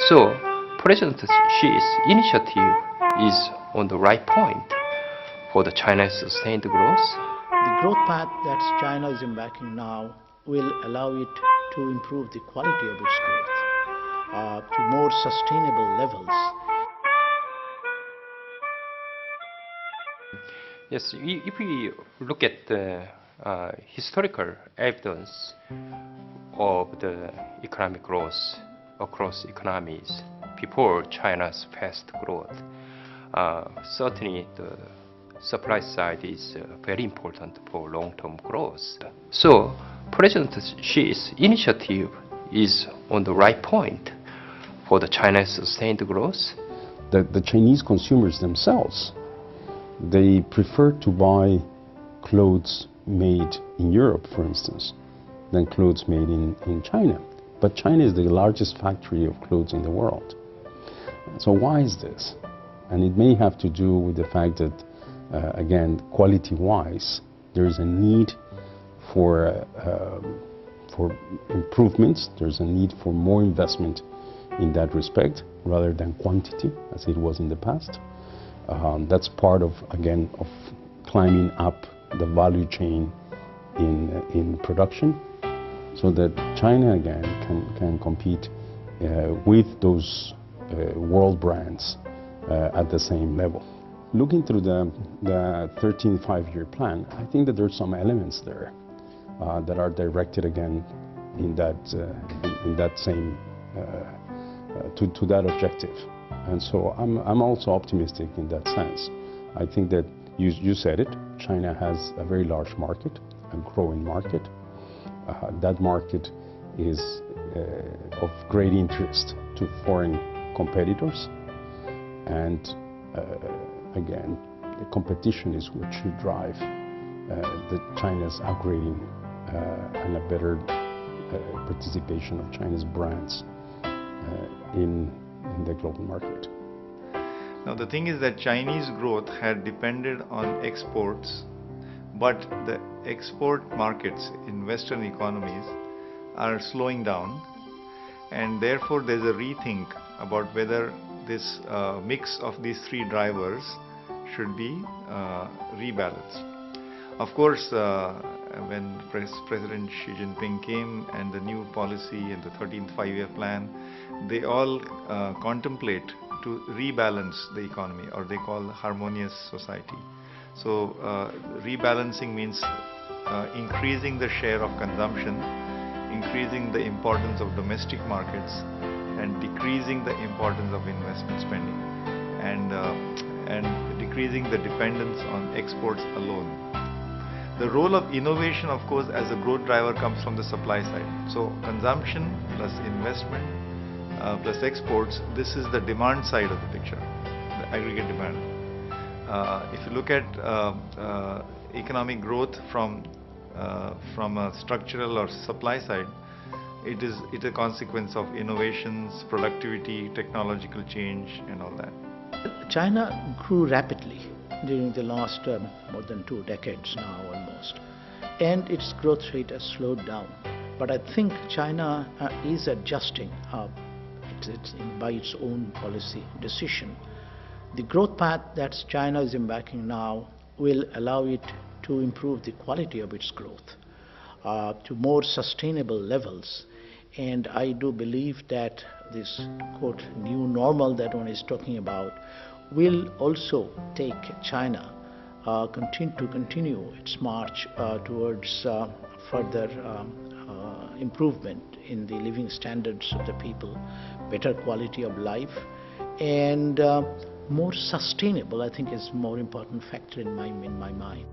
So, President Xi's initiative is on the right point for the China's sustained growth. The growth path that China is embarking now will allow it to improve the quality of its growth to more sustainable levels. Yes, if we look at the historical evidence of the economic growth across economies before China's fast growth, certainly the supply side is very important for long-term growth. So, President Xi's initiative is on the right point for the China's sustained growth. The Chinese consumers themselves, they prefer to buy clothes made in Europe, for instance, than clothes made in China. But China is the largest factory of clothes in the world. So why is this? And it may have to do with the fact that, again, quality-wise, there is a need for improvements. There's a need for more investment in that respect, rather than quantity, as it was in the past. That's part of, again, of climbing up the value chain in production, so that China, again, can compete with those world brands at the same level. Looking through the 13th five-year plan, I think that there's some elements there that are directed, again, in that same to that objective. And so I'm also optimistic in that sense. I think that you said it, China has a very large market, a growing market. That market is of great interest to foreign competitors, and again, the competition is what should drive China's upgrading and a better participation of China's brands in the global market. Now the thing is that Chinese growth had depended on exports, but the export markets in Western economies are slowing down, and therefore there's a rethink about whether this mix of these three drivers should be rebalanced. Of course, when President Xi Jinping came and the new policy and the 13th five-year plan, they all contemplate to rebalance the economy, or they call harmonious society. So rebalancing means increasing the share of consumption, increasing the importance of domestic markets, and decreasing the importance of investment spending, and decreasing the dependence on exports alone. The role of innovation, of course, as a growth driver comes from the supply side. So consumption plus investment plus exports, this is the demand side of the picture, the aggregate demand. If you look at economic growth from a structural or supply side, it's a consequence of innovations, productivity, technological change, and all that. China grew rapidly during the last more than 2 decades now almost, and its growth rate has slowed down. But I think China is adjusting by its own policy decision. The growth path that China is embarking now will allow it to improve the quality of its growth to more sustainable levels. And I do believe that this, quote, new normal that one is talking about will also take China continue its march towards further improvement in the living standards of the people, better quality of life, and more sustainable, I think, is more important factor in my mind.